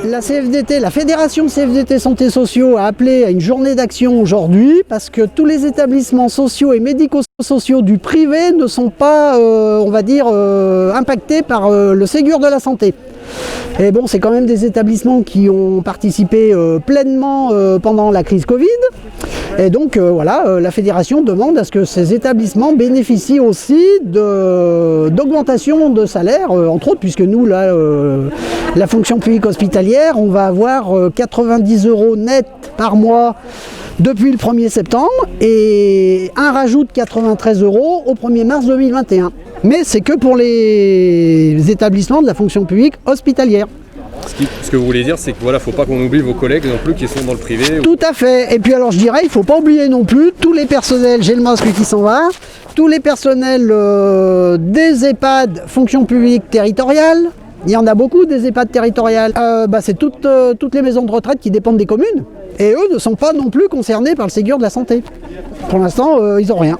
La CFDT, la Fédération CFDT Santé Sociaux a appelé à une journée d'action aujourd'hui parce que tous les établissements sociaux et médico-sociaux du privé ne sont pas, on va dire, impactés par le Ségur de la santé. Et bon, c'est quand même des établissements qui ont participé pleinement pendant la crise Covid. Et donc voilà, la fédération demande à ce que ces établissements bénéficient aussi d'augmentation de salaire, entre autres, puisque nous, là, la fonction publique hospitalière, on va avoir 90 € net par mois depuis le 1er septembre et un rajout de 93 € au 1er mars 2021. Mais c'est que pour les établissements de la fonction publique hospitalière. Ce que vous voulez dire, c'est qu'il ne faut pas qu'on oublie vos collègues non plus qui sont dans le privé. Tout à fait. Et puis alors je dirais, il ne faut pas oublier non plus tous les personnels, j'ai le masque qui s'en va, tous les personnels des EHPAD fonction publique territoriale. Il y en a beaucoup des EHPAD territoriales. C'est toutes les maisons de retraite qui dépendent des communes. Et eux ne sont pas non plus concernés par le Ségur de la santé. Pour l'instant, ils n'ont rien.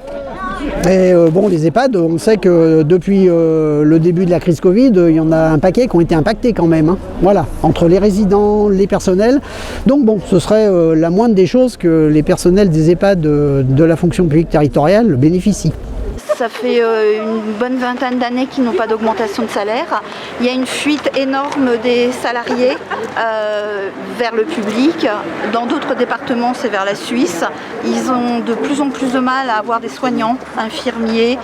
Et bon, les EHPAD, on sait que depuis le début de la crise Covid, il y en a un paquet qui ont été impactés quand même. Hein. Voilà, entre les résidents, les personnels. Donc bon, ce serait la moindre des choses que les personnels des EHPAD de la fonction publique territoriale bénéficient. Ça fait une bonne vingtaine d'années qu'ils n'ont pas d'augmentation de salaire. Il y a une fuite énorme des salariés vers le public. Dans d'autres départements, c'est vers la Suisse. Ils ont de plus en plus de mal à avoir des soignants, infirmiers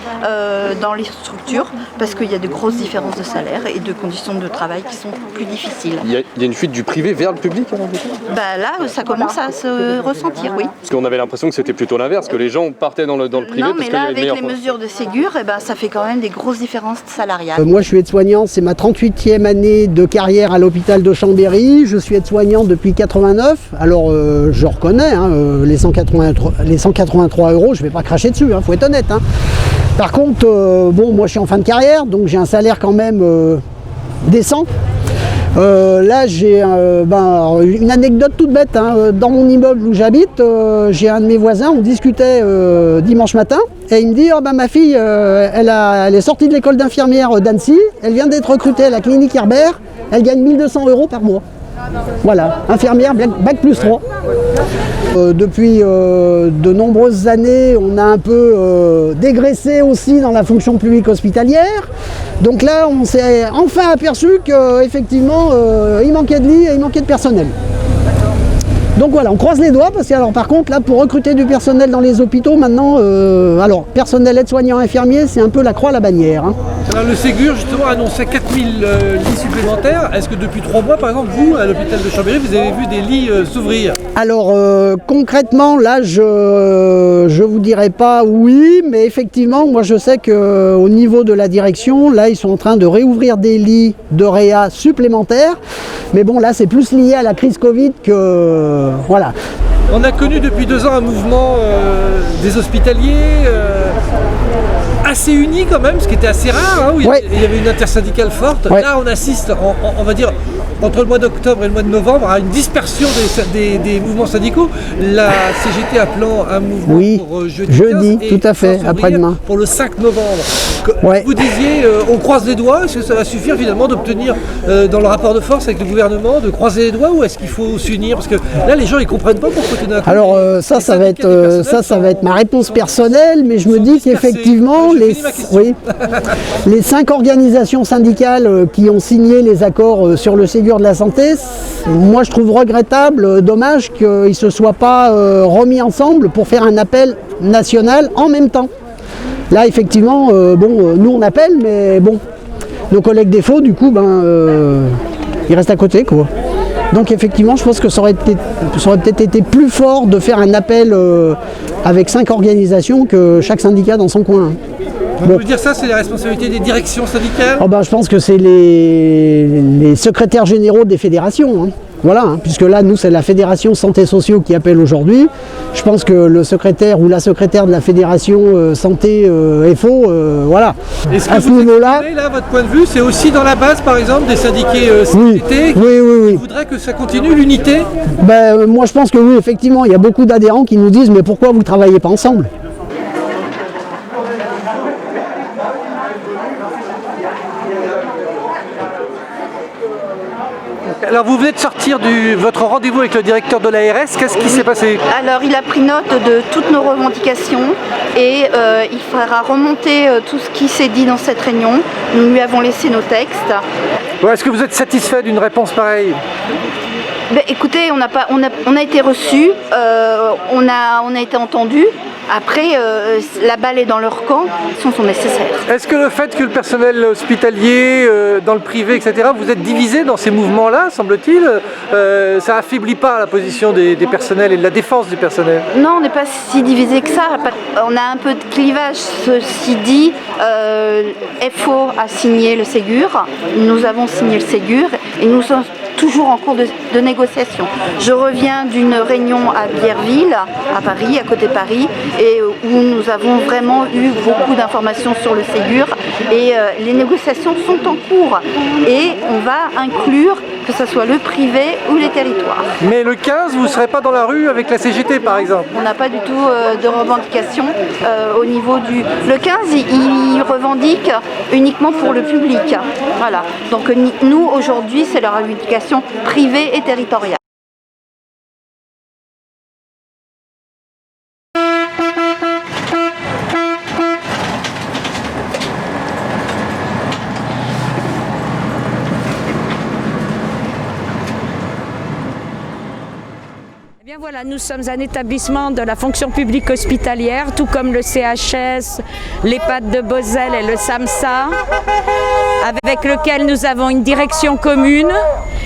dans les structures parce qu'il y a de grosses différences de salaire et de conditions de travail qui sont plus difficiles. Il y a une fuite du privé vers le public alors, là, ça commence à se ressentir, oui. Parce qu'on avait l'impression que c'était plutôt l'inverse, que les gens partaient dans le privé. Non, parce mais là, avec les mesures de Ségur, ça fait quand même des grosses différences salariales. Moi, je suis aide-soignant, c'est ma 38e année de carrière à l'hôpital de Chambéry. Je suis aide-soignant depuis 89. Alors, je reconnais, les 183 €, je ne vais pas cracher dessus, faut être honnête. Par contre, moi, je suis en fin de carrière, donc j'ai un salaire quand même décent. Là, j'ai une anecdote toute bête. Dans mon immeuble où j'habite, j'ai un de mes voisins, on discutait dimanche matin, et il me dit ma fille, elle est sortie de l'école d'infirmière d'Annecy, elle vient d'être recrutée à la clinique Herbert, elle gagne 1 200 € par mois. Voilà, infirmière, bac plus 3. Depuis de nombreuses années, on a un peu dégraissé aussi dans la fonction publique hospitalière. Donc là, on s'est enfin aperçu qu'effectivement, il manquait de lits et il manquait de personnel. Donc voilà, on croise les doigts parce que alors par contre là pour recruter du personnel dans les hôpitaux maintenant, personnel aide-soignant infirmier, c'est un peu la croix à la bannière. Alors le Ségur justement annonçait 4000 lits supplémentaires. Est-ce que depuis 3 mois par exemple vous à l'hôpital de Chambéry vous avez vu des lits s'ouvrir? Alors concrètement là je vous dirais pas oui, mais effectivement moi je sais qu'au niveau de la direction là ils sont en train de réouvrir des lits de réa supplémentaires. Mais bon là c'est plus lié à la crise Covid que voilà. On a connu depuis 2 ans un mouvement des hospitaliers assez uni quand même, ce qui était assez rare, où il y avait une intersyndicale forte. Ouais. Là on assiste, on va dire, entre le mois d'octobre et le mois de novembre à une dispersion des mouvements syndicaux. La CGT appelant un mouvement pour jeudi 15, tout à fait, après-demain. Pour le 5 novembre. Vous disiez, on croise les doigts, est-ce que ça va suffire finalement d'obtenir dans le rapport de force avec le gouvernement, de croiser les doigts, ou est-ce qu'il faut s'unir? Parce que là les gens ils comprennent pas pourquoi tout d'un coup. Alors ça va être ma réponse personnelle, mais je me dis qu'effectivement les 5 organisations syndicales qui ont signé les accords sur le Ségur de la santé, moi je trouve regrettable, dommage qu'ils ne se soient pas remis ensemble pour faire un appel national en même temps. Là effectivement, nous on appelle, mais bon, nos collègues défauts du coup, ils restent à côté quoi. Donc effectivement, je pense que ça aurait peut-être été plus fort de faire un appel avec 5 organisations que chaque syndicat dans son coin. On peut dire ça, c'est la responsabilité des directions syndicales? Je pense que c'est les secrétaires généraux des fédérations. Voilà, puisque là, nous, c'est la Fédération Santé Sociaux qui appelle aujourd'hui. Je pense que le secrétaire ou la secrétaire de la Fédération Santé FO, voilà. Est-ce que à ce niveau-là, votre point de vue, c'est aussi dans la base, par exemple, des syndiqués CGT qui voudraient que ça continue, l'unité? Moi, je pense que oui, effectivement, il y a beaucoup d'adhérents qui nous disent « Mais pourquoi vous ne travaillez pas ensemble ?» Alors vous venez de sortir votre rendez-vous avec le directeur de l'ARS, qu'est-ce qui s'est passé? Alors il a pris note de toutes nos revendications et il fera remonter tout ce qui s'est dit dans cette réunion. Nous lui avons laissé nos textes. Ouais, est-ce que vous êtes satisfait d'une réponse pareille? Ben, écoutez, on a été reçus, on a été entendus. Après, la balle est dans leur camp, ils sont nécessaires. Est-ce que le fait que le personnel hospitalier, dans le privé, etc., vous êtes divisés dans ces mouvements-là, semble-t-il, ça affaiblit pas la position des personnels et de la défense du personnel? Non, on n'est pas si divisés que ça. On a un peu de clivage. Ceci dit, FO a signé le Ségur, nous avons signé le Ségur et nous sommes toujours en cours de négociation. Je reviens d'une réunion à Bierville, à Paris, à côté de Paris, et où nous avons vraiment eu beaucoup d'informations sur le Ségur et les négociations sont en cours et on va inclure que ce soit le privé ou les territoires. Mais le 15, vous ne serez pas dans la rue avec la CGT par exemple? On n'a pas du tout de revendication au niveau du... Le 15, il revendique uniquement pour le public. Voilà. Donc nous, aujourd'hui, c'est la revendication privée et territoriale. Eh bien voilà, nous sommes un établissement de la fonction publique hospitalière, tout comme le CHS, l'EHPAD de Beauzelle et le SAMSA, avec lequel nous avons une direction commune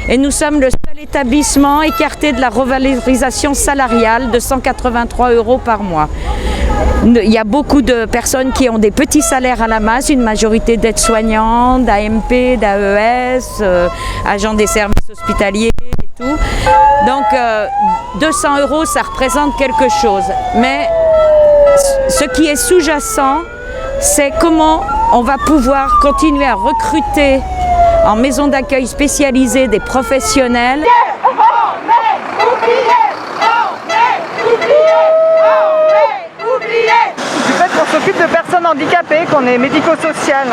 et nous sommes le seul établissement écarté de la revalorisation salariale de 183 € par mois. Il y a beaucoup de personnes qui ont des petits salaires à la masse, une majorité d'aides-soignants, d'AMP, d'AES, agents des services hospitaliers et tout. Donc 200 €, ça représente quelque chose. Mais ce qui est sous-jacent, c'est comment on va pouvoir continuer à recruter en maison d'accueil spécialisée des professionnels. Du fait qu'on s'occupe de personnes handicapées, qu'on est médico-social.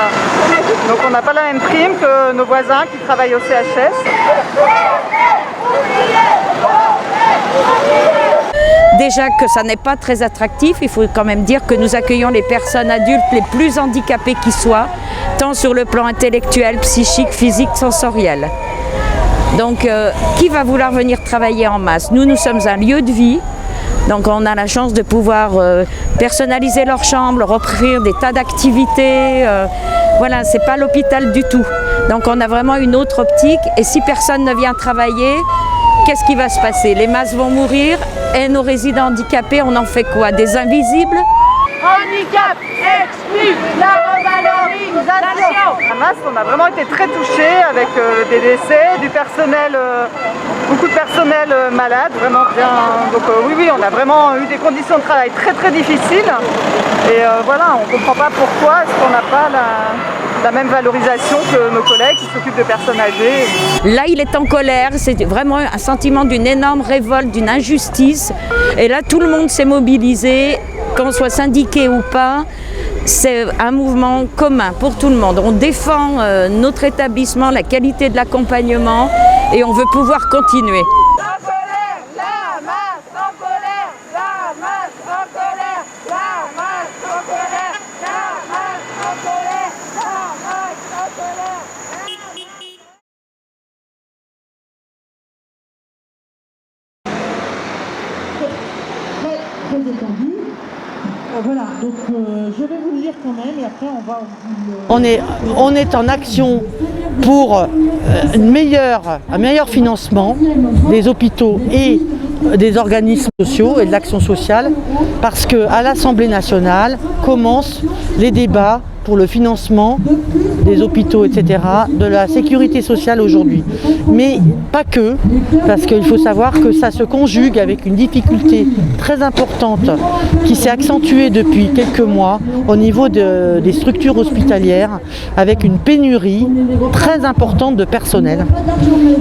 Donc on n'a pas la même prime que nos voisins qui travaillent au CHS. Déjà que ça n'est pas très attractif, il faut quand même dire que nous accueillons les personnes adultes les plus handicapées qui soient, tant sur le plan intellectuel, psychique, physique, sensoriel. Donc qui va vouloir venir travailler en masse? Nous sommes un lieu de vie. Donc on a la chance de pouvoir personnaliser leur chambre, leur offrir des tas d'activités. Voilà, c'est pas l'hôpital du tout. Donc on a vraiment une autre optique et si personne ne vient travailler, qu'est-ce qui va se passer? Les masses vont mourir et nos résidents handicapés, on en fait quoi? Des invisibles? Handicap explique la revalorisation. À Masse, on a vraiment été très touchés avec des décès, du personnel, beaucoup de personnel malade, vraiment bien. Donc oui, on a vraiment eu des conditions de travail très très difficiles. Et voilà, on ne comprend pas pourquoi est-ce qu'on n'a pas la même valorisation que nos collègues qui s'occupent de personnes âgées. Là, il est en colère, c'est vraiment un sentiment d'une énorme révolte, d'une injustice. Et là, tout le monde s'est mobilisé, qu'on soit syndiqué ou pas. C'est un mouvement commun pour tout le monde. On défend notre établissement, la qualité de l'accompagnement et on veut pouvoir continuer. Très étendu. Voilà, donc je vais vous le lire quand même et après on va On est en action pour un meilleur financement des hôpitaux et des organismes sociaux et de l'action sociale parce qu'à l'Assemblée nationale commencent les débats pour le financement des hôpitaux, etc., de la sécurité sociale aujourd'hui. Mais pas que, parce qu'il faut savoir que ça se conjugue avec une difficulté très importante qui s'est accentuée depuis quelques mois au niveau des structures hospitalières, avec une pénurie très importante de personnel.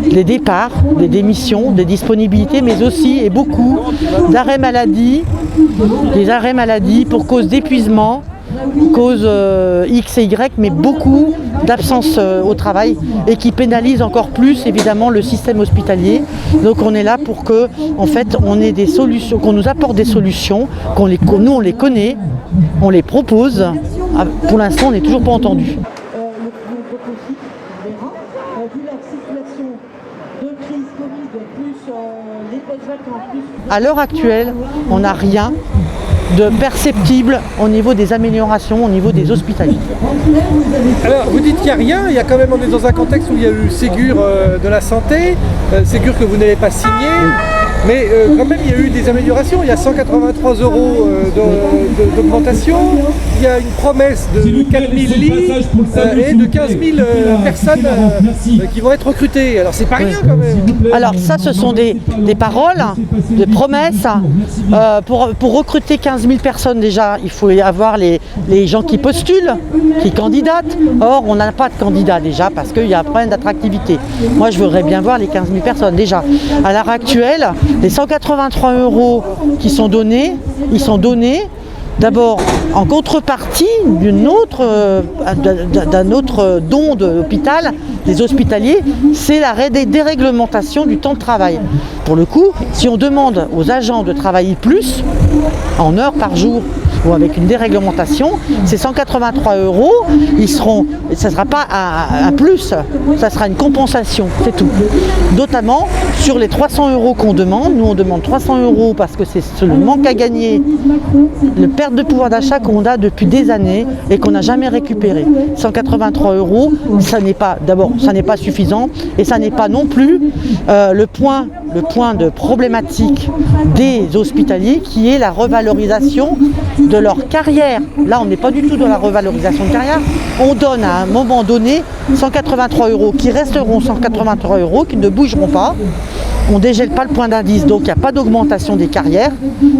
Des départs, des démissions, des disponibilités, mais aussi et beaucoup d'arrêts maladie, des arrêts maladie pour cause d'épuisement, cause X et Y, mais beaucoup d'absence au travail et qui pénalise encore plus évidemment le système hospitalier. Donc on est là pour que en fait on ait des solutions, qu'on nous apporte des solutions, nous on les connaît, on les propose. Pour l'instant on n'est toujours pas entendu. À l'heure actuelle, on n'a rien de perceptible au niveau des améliorations, au niveau des hospitaliers. Alors, vous dites qu'il n'y a rien, on est dans un contexte où il y a eu Ségur de la santé, Ségur que vous n'avez pas signé, mais quand même il y a eu des améliorations, il y a 183 € d'augmentation, il y a une promesse de 4000 lits et de 15 000 personnes qui vont être recrutées, alors c'est pas rien quand même. Alors ça ce sont des paroles, des promesses, pour recruter 15 000 personnes déjà il faut avoir les gens qui postulent, qui candidatent, or on n'a pas de candidats déjà parce qu'il y a un problème d'attractivité. Moi je voudrais bien voir les 15 000 personnes déjà. À l'heure actuelle, les 183 € qui sont donnés, ils sont donnés d'abord en contrepartie d'un autre don de l'hôpital, des hospitaliers, c'est la déréglementation du temps de travail. Pour le coup, si on demande aux agents de travailler plus, en heures par jour, ou avec une déréglementation, ces 183 €, ça ne sera pas un plus, ça sera une compensation, c'est tout. Notamment sur les 300 € qu'on demande, nous on demande 300 € parce que c'est le manque à gagner, le perte de pouvoir d'achat qu'on a depuis des années et qu'on n'a jamais récupéré. 183 €, ça n'est pas suffisant et ça n'est pas non plus le point de problématique des hospitaliers qui est la revalorisation de leur carrière. Là, on n'est pas du tout dans la revalorisation de carrière. On donne à un moment donné 183 € qui resteront 183 €, qui ne bougeront pas. On ne dégèle pas le point d'indice, donc il n'y a pas d'augmentation des carrières.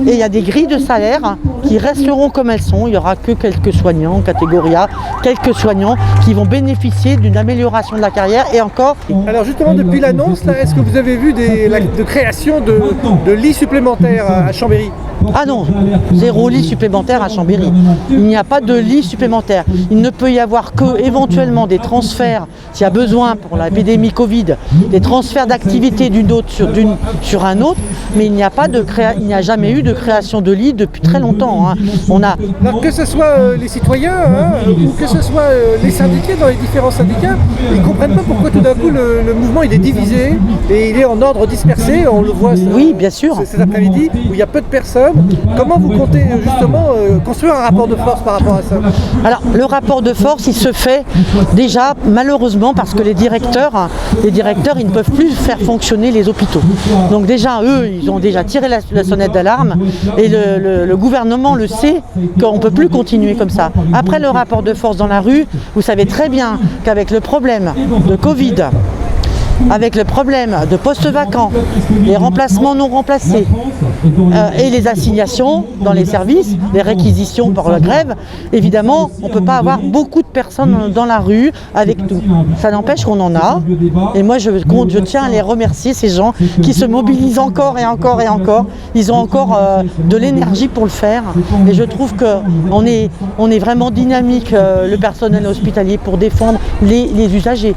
Et il y a des grilles de salaire qui resteront comme elles sont. Il n'y aura que quelques soignants, catégorie A, quelques soignants qui vont bénéficier d'une amélioration de la carrière et encore. Alors justement, depuis l'annonce, est-ce que vous avez vu de création de lits supplémentaires à Chambéry ? Ah non, 0 lit supplémentaire à Chambéry. Il n'y a pas de lit supplémentaire. Il ne peut y avoir que éventuellement des transferts, s'il y a besoin pour l'épidémie Covid, des transferts d'activité d'une autre sur un autre, mais il n'y a jamais eu de création de lits depuis très longtemps. Alors, que ce soit les citoyens ou que ce soit les syndiqués dans les différents syndicats, ils ne comprennent pas pourquoi tout d'un coup le mouvement il est divisé et il est en ordre dispersé. On le voit oui, bien sûr. Cet après-midi où il y a peu de personnes. Comment vous comptez justement construire un rapport de force par rapport à ça ? Alors le rapport de force il se fait déjà malheureusement parce que les directeurs ils ne peuvent plus faire fonctionner les hôpitaux. Donc déjà eux ils ont déjà tiré la sonnette d'alarme et le gouvernement le sait qu'on ne peut plus continuer comme ça. Après le rapport de force dans la rue, vous savez très bien qu'avec le problème de Covid, avec le problème de postes vacants, les remplacements non remplacés et les assignations dans les services, les réquisitions par la grève, évidemment, on ne peut pas avoir beaucoup de personnes dans la rue avec nous. Ça n'empêche qu'on en a. Et moi, je tiens à les remercier, ces gens qui se mobilisent encore et encore et encore. Ils ont encore de l'énergie pour le faire. Et je trouve qu'on est vraiment dynamique, le personnel hospitalier, pour défendre les usagers.